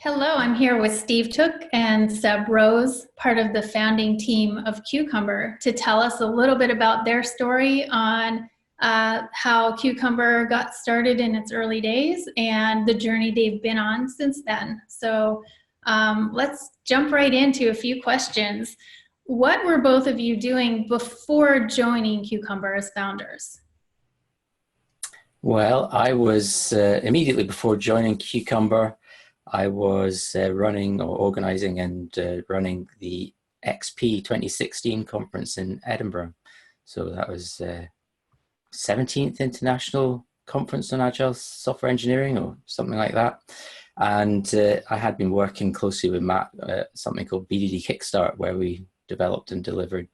Hello, I'm here with Steve Took and Seb Rose, part of the founding team of Cucumber, to tell us a little bit about their story on how Cucumber got started in its early days and the journey they've been on since then. So let's jump right into a few questions. What were both of you doing before joining Cucumber as founders? Well, I was immediately before joining Cucumber, I was running or organizing and running the XP 2016 conference in Edinburgh. So that was 17th International Conference on Agile Software Engineering or something like that. And I had been working closely with Matt at something called BDD Kickstart, where we developed and delivered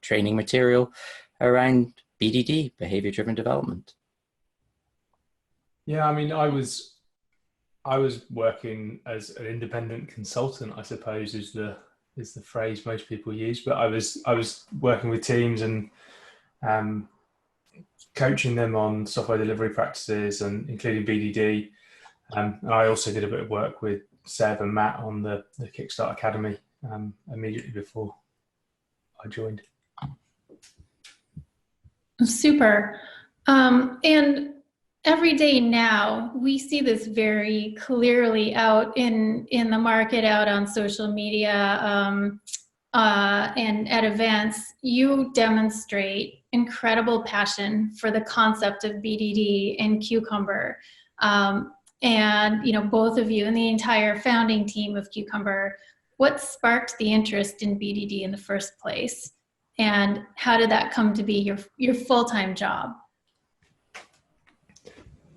training material around BDD, behavior-driven development. Yeah, I mean, I was working as an independent consultant, I suppose is the phrase most people use. But I was working with teams and coaching them on software delivery practices and including BDD. And I also did a bit of work with Seb and Matt on the Kickstart Academy immediately before I joined. Super. And every day now, we see this very clearly out in the market, out on social media, and at events. You demonstrate incredible passion for the concept of BDD and Cucumber. And both of you and the entire founding team of Cucumber, what sparked the interest in BDD in the first place? And how did that come to be your full-time job?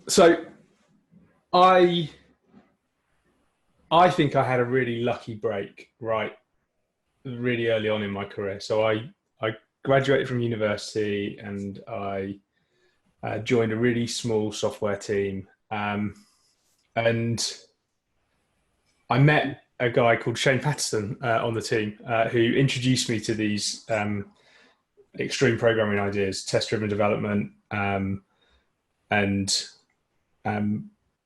So I think I had a really lucky break really early on in my career. So I graduated from university and I joined a really small software team. And I met a guy called Shane Patterson on the team who introduced me to these extreme programming ideas, test-driven development, and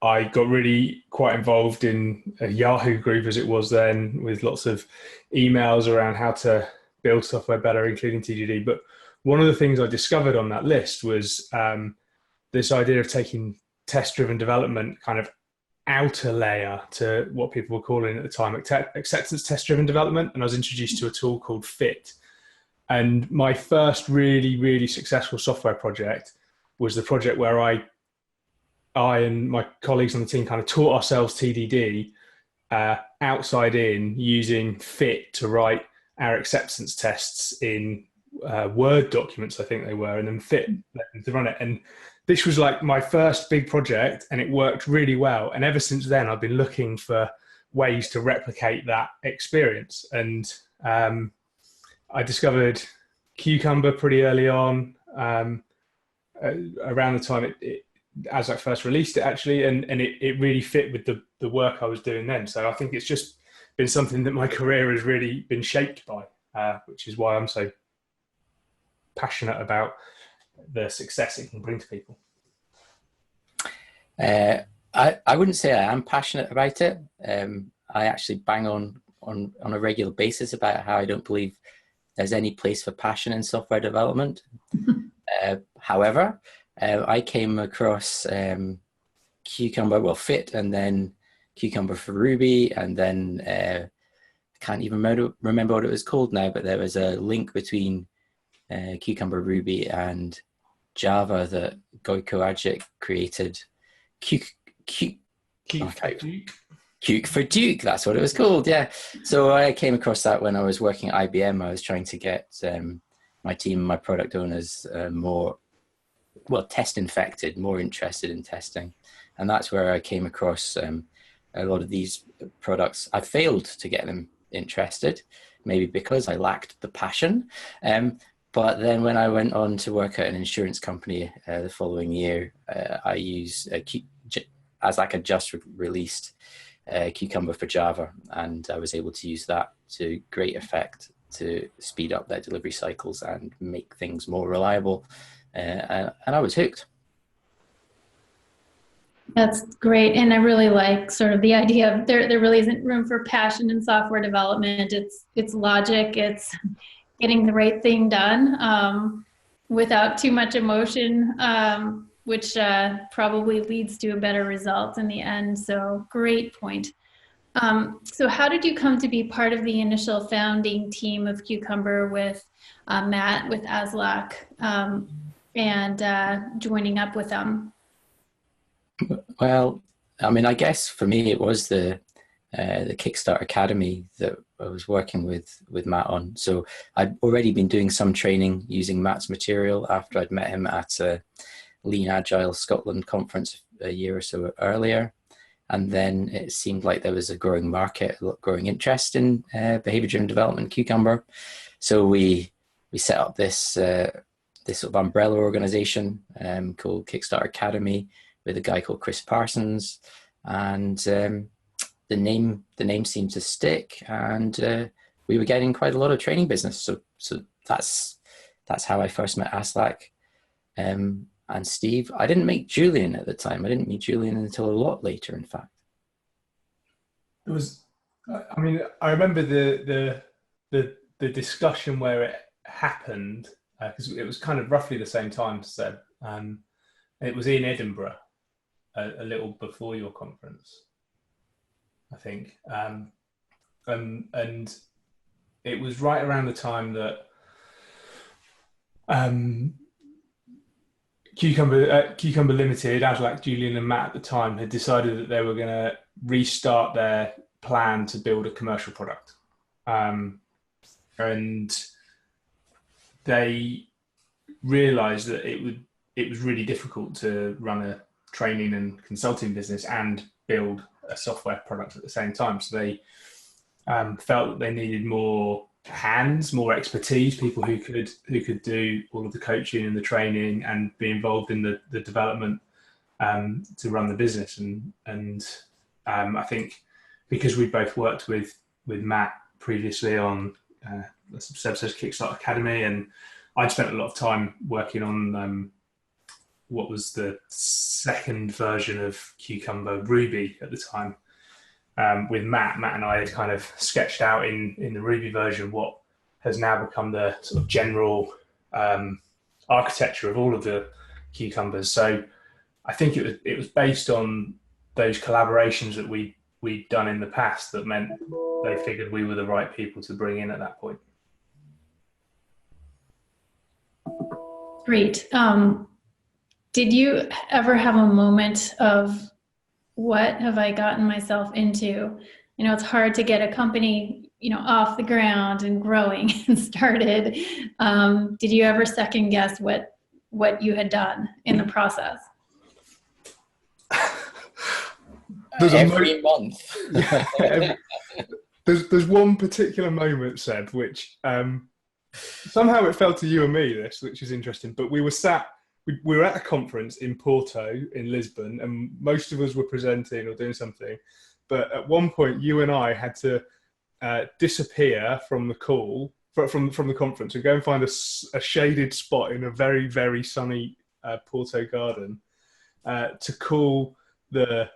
I got really quite involved in a Yahoo group, as it was then, with lots of emails around how to build software better, including TDD. But one of the things I discovered on that list was this idea of taking test-driven development kind of outer layer to what people were calling at the time acceptance test-driven development. And I was introduced to a tool called Fit. And my first really, really successful software project was the project where I and my colleagues on the team kind of taught ourselves TDD outside in, using Fit to write our acceptance tests in Word documents, I think they were, and then Fit to run it. And this was like my first big project, and it worked really well. And ever since then, I've been looking for ways to replicate that experience. And I discovered Cucumber pretty early on, around the time as I first released it, actually, and it really fit with the work I was doing then. So I think it's just been something that my career has really been shaped by, which is why I'm so passionate about the success it can bring to people. I wouldn't say I am passionate about it. I actually bang on a regular basis about how I don't believe there's any place for passion in software development. However, I came across Cucumber, Fit, and then Cucumber for Ruby, and then I can't even remember what it was called now, but there was a link between Cucumber Ruby and Java that Gojko Agic created. Cuke for Duke, that's what it was called, yeah. So I came across that when I was working at IBM. I was trying to get my team, my product owners more test-infected, more interested in testing. And that's where I came across a lot of these products. I failed to get them interested, maybe because I lacked the passion. But then when I went on to work at an insurance company the following year, I used, as like a just released Cucumber for Java, and I was able to use that to great effect to speed up their delivery cycles and make things more reliable. And I was hooked. That's great. And I really like sort of the idea of there really isn't room for passion in software development. It's logic, it's getting the right thing done without too much emotion, which probably leads to a better result in the end. So great point. So how did you come to be part of the initial founding team of Cucumber with Matt, with Aslak, and joining up with them? Well, I mean, I guess for me it was the Kickstart Academy that I was working with Matt on. So I'd already been doing some training using Matt's material after I'd met him at a Lean Agile Scotland conference a year or so earlier. And then it seemed like there was a growing market, a growing interest in behavior-driven development in Cucumber. So we set up this sort of umbrella organization called Kickstart Academy with a guy called Chris Parsons, and the name seemed to stick, and we were getting quite a lot of training business. So that's how I first met Aslak and Steve. I didn't meet Julian at the time. I didn't meet Julian until a lot later, in fact. It was, I mean, I remember the discussion where it happened, because it was kind of roughly the same time, Seb. It was in Edinburgh, a little before your conference, I think. And it was right around the time that Cucumber Limited, Aslak, Julian and Matt at the time, had decided that they were going to restart their plan to build a commercial product. And they realized that it was really difficult to run a training and consulting business and build a software product at the same time. So they felt that they needed more hands, more expertise, people who could do all of the coaching and the training and be involved in the development to run the business. And I think because we both worked with Matt previously on Seb's Kickstart Academy, and I'd spent a lot of time working on what was the second version of Cucumber, Ruby at the time. With Matt and I had kind of sketched out in the Ruby version what has now become the sort of general architecture of all of the Cucumbers. So I think it was based on those collaborations that we'd done in the past that meant they figured we were the right people to bring in at that point. Great. Did you ever have a moment of, what have I gotten myself into? You know, it's hard to get a company, off the ground and growing and started. Did you ever second guess what you had done in the process? Every month. There's one particular moment, Seb, which somehow it fell to you and me, which is interesting. But we were at a conference in Porto, in Lisbon, and most of us were presenting or doing something. But at one point, you and I had to disappear from the call, from the conference, and go and find a shaded spot in a very, very sunny Porto garden to call the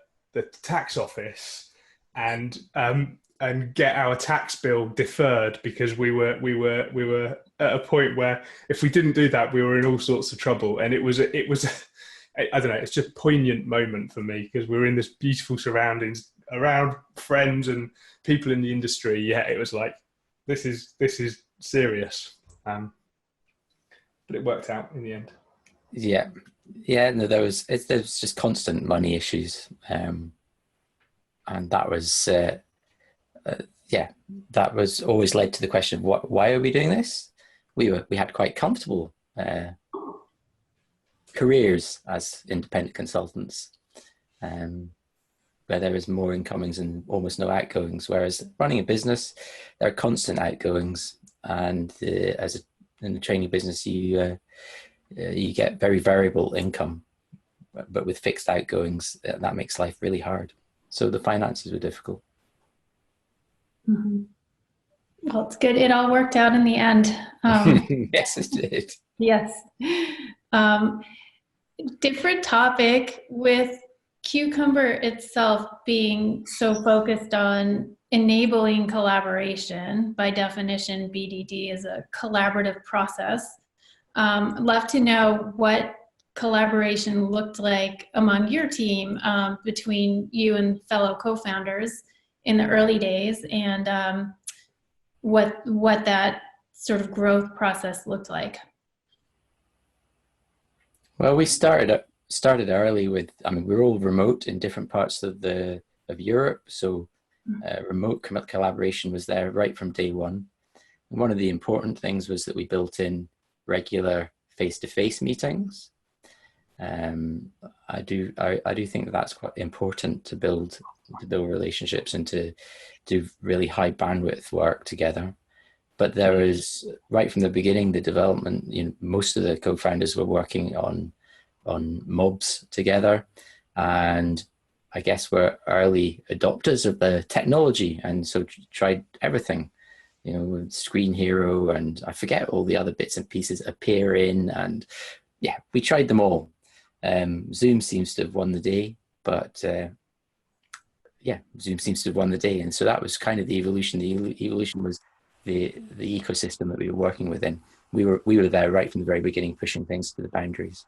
tax office and get our tax bill deferred, because we were at a point where if we didn't do that, we were in all sorts of trouble. And it was I don't know, it's just a poignant moment for me, because we were in this beautiful surroundings around friends and people in the industry. Yeah, it was like, this is serious. But it worked out in the end. Yeah, no, there was just constant money issues, and that was that was always led to the question of why are we doing this? We had quite comfortable careers as independent consultants, where there was more incomings and almost no outgoings. Whereas running a business, there are constant outgoings, and in the training business, you get very variable income, but with fixed outgoings, that makes life really hard. So the finances were difficult. Mm-hmm. Well, it's good. It all worked out in the end. Yes, it did. Yes. Different topic with Cucumber itself being so focused on enabling collaboration, by definition, BDD is a collaborative process. I'd love to know what collaboration looked like among your team, between you and fellow co-founders in the early days, and what that sort of growth process looked like. Well, we started early with, I mean, we're all remote in different parts of Europe, so remote collaboration was there right from day one. And one of the important things was that we built in regular face-to-face meetings. I do think that that's quite important to build relationships and to do really high bandwidth work together. But there was, right from the beginning, the development, most of the co-founders were working on mobs together, and I guess we're early adopters of the technology, and so tried everything, with Screen Hero, and I forget all the other bits and pieces, Appear In, and yeah, we tried them all. Zoom seems to have won the day, but Zoom seems to have won the day, and so that was kind of the evolution. The evolution was the ecosystem that we were working within. We were there right from the very beginning, pushing things to the boundaries.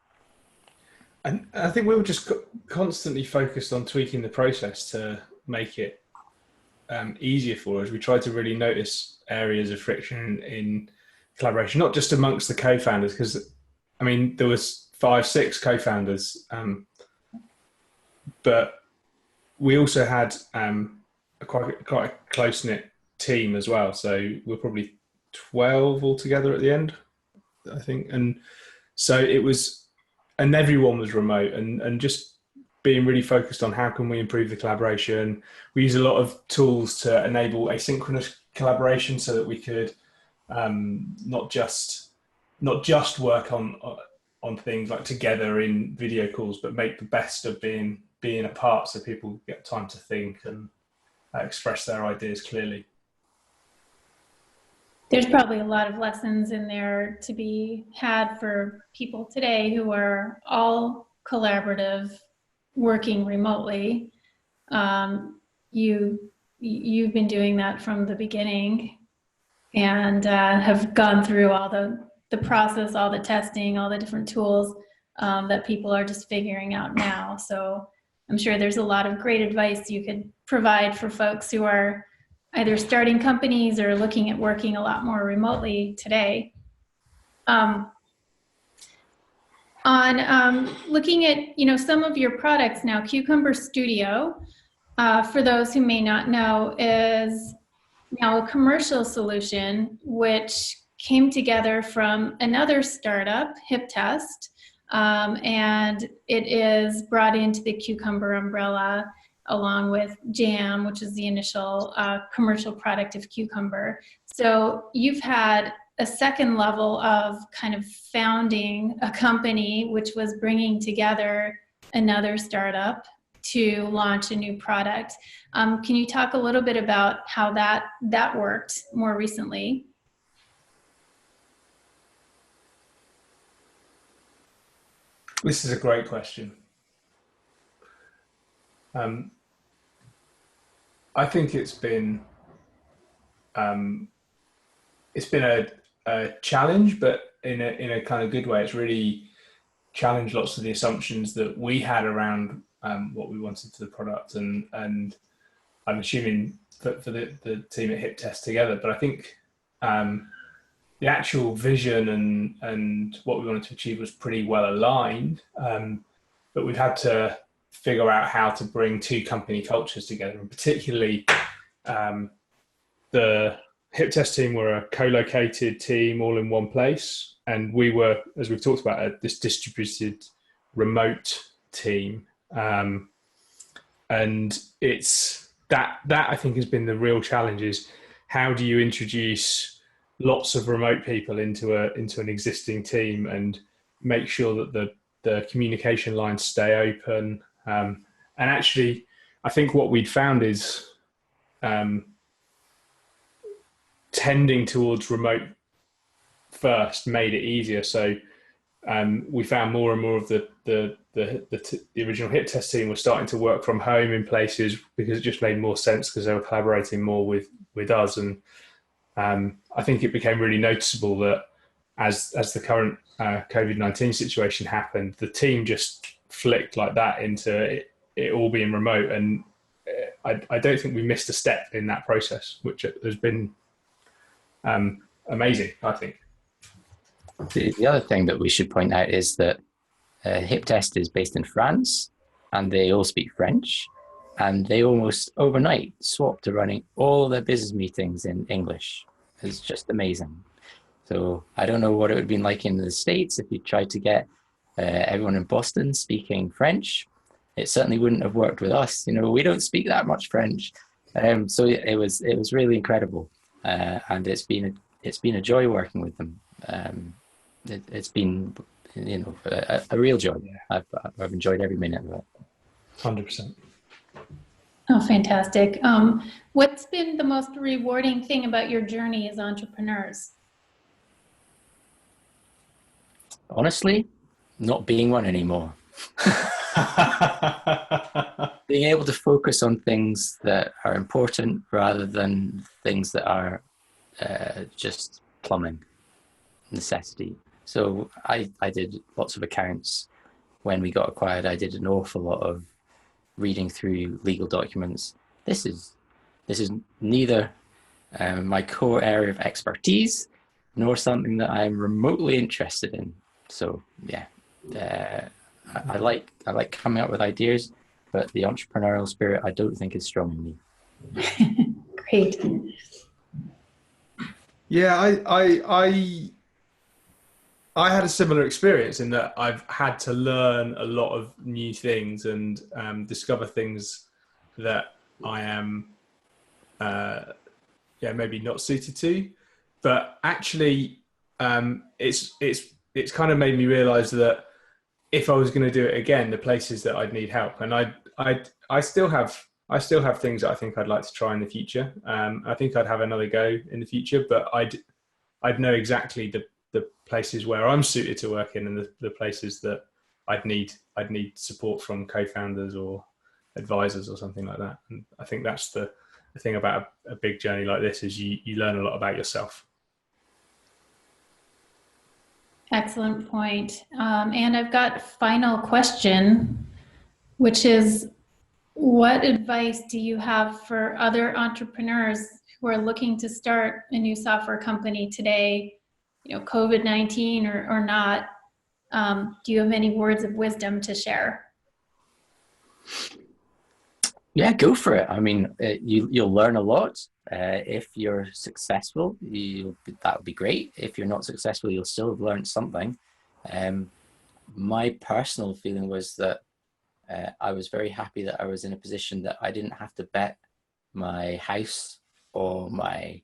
And I think we were just constantly focused on tweaking the process to make it easier for us. We tried to really notice areas of friction in collaboration, not just amongst the co-founders, because I mean there was 5-6 co-founders, but we also had quite a close-knit team as well. So we're probably 12 altogether at the end, I think. And so it was, and everyone was remote, and just being really focused on how can we improve the collaboration. We use a lot of tools to enable asynchronous collaboration so that we could not just work on things like together in video calls, but make the best of being apart so people get time to think and express their ideas clearly. There's probably a lot of lessons in there to be had for people today who are all collaborative, working remotely. You've been doing that from the beginning, and have gone through all the process, all the testing, all the different tools that people are just figuring out now. So I'm sure there's a lot of great advice you could provide for folks who are either starting companies or looking at working a lot more remotely today. Looking at some of your products now, Cucumber Studio, for those who may not know, is now a commercial solution which came together from another startup, HipTest, and it is brought into the Cucumber umbrella along with Jam, which is the initial commercial product of Cucumber. So you've had a second level of kind of founding a company, which was bringing together another startup to launch a new product. Can you talk a little bit about how that worked more recently? This is a great question. I think it's been a challenge, but in a kind of good way. It's really challenged lots of the assumptions that we had around what we wanted to the product, and I'm assuming for the team at HipTest together. But I think the actual vision and what we wanted to achieve was pretty well aligned. But we've had to figure out how to bring two company cultures together, and particularly the HipTest team were a co-located team all in one place, and we were, as we've talked about, this distributed remote team, and it's that I think has been the real challenge, is how do you introduce lots of remote people into an existing team and make sure that the communication lines stay open. And actually, I think what we'd found is tending towards remote first made it easier. So we found more and more of the original hip test team was starting to work from home in places because it just made more sense because they were collaborating more with us. And I think it became really noticeable that as the current COVID-19 situation happened, the team just flicked like that into it all being remote. And I don't think we missed a step in that process, which has been amazing, I think. The other thing that we should point out is that Hip Test is based in France, and they all speak French, and they almost overnight swapped to running all their business meetings in English. It's just amazing. So I don't know what it would have been like in the States if you tried to get everyone in Boston speaking French. It certainly wouldn't have worked with us. We don't speak that much French. So it was really incredible, and it's been a joy working with them. It's been a real joy. Yeah. I've enjoyed every minute of it. 100%. Oh, fantastic. What's been the most rewarding thing about your journey as entrepreneurs? Honestly, not being one anymore. Being able to focus on things that are important rather than things that are just plumbing necessity. So I did lots of accounts when we got acquired. I did an awful lot of reading through legal documents. This is neither my core area of expertise nor something that I'm remotely interested in. So yeah, I like coming up with ideas, but the entrepreneurial spirit I don't think is strong in me. Great. Yeah, I had a similar experience in that I've had to learn a lot of new things and discover things that I am, maybe not suited to. But actually, it's kind of made me realise that if I was going to do it again, the places that I'd need help, and I still have things that I think I'd like to try in the future. I think I'd have another go in the future, but I'd know exactly the places where I'm suited to work in, and the places that I'd need support from co-founders or advisors or something like that. And I think that's the thing about a big journey like this is you learn a lot about yourself. Excellent point. And I've got a final question, which is, what advice do you have for other entrepreneurs who are looking to start a new software company today, COVID-19 or not? Do you have any words of wisdom to share? Yeah, go for it. I mean, you'll learn a lot. If you're successful, that would be great. If you're not successful, you'll still have learned something. My personal feeling was that I was very happy that I was in a position that I didn't have to bet my house or my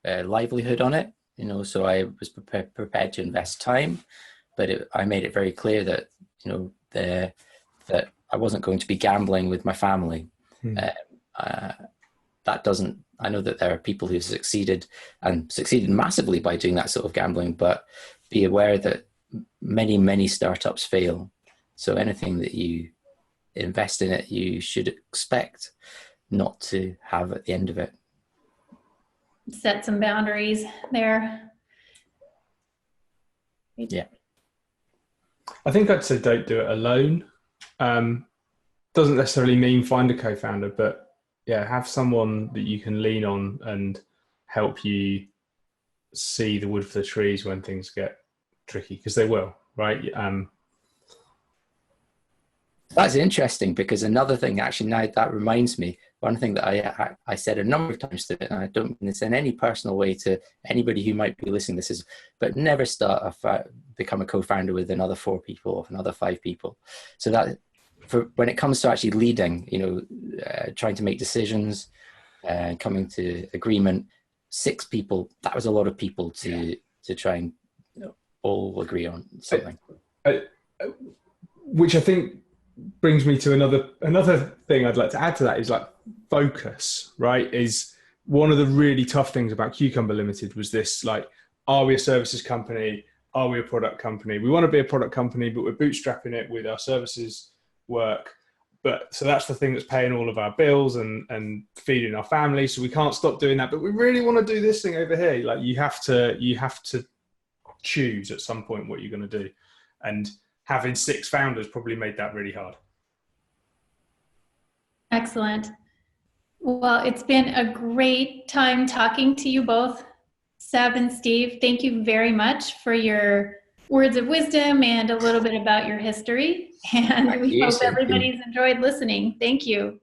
livelihood on it. So I was prepared to invest time, but I made it very clear that that I wasn't going to be gambling with my family. I know that there are people who succeeded massively by doing that sort of gambling, but be aware that many startups fail. So anything that you invest in it, you should expect not to have at the end of it. Set some boundaries there. Yeah. I think I'd say don't do it alone. Doesn't necessarily mean find a co-founder, but yeah, have someone that you can lean on and help you see the wood for the trees when things get tricky, because they will, right? That's interesting, because another thing, actually, now that reminds me, one thing that I said a number of times to it, and I don't mean this in any personal way to anybody who might be listening to this, but never become a co-founder with another 4 people or another 5 people. So that when it comes to actually leading, trying to make decisions and coming to agreement, 6 people, that was a lot of people to try and all agree on something. Which I think brings me to another thing I'd like to add to that is like focus, right? Is one of the really tough things about Cucumber Limited was this, like, are we a services company? are we a product company? We want to be a product company, but we're bootstrapping it with our services work. But so that's the thing that's paying all of our bills and feeding our family. So we can't stop doing that. But we really want to do this thing over here. Like you have to choose at some point what you're going to do. And having 6 founders probably made that really hard. Excellent. Well, it's been a great time talking to you both, Seb and Steve. Thank you very much for your words of wisdom and a little bit about your history. And we hope everybody's enjoyed listening. Thank you.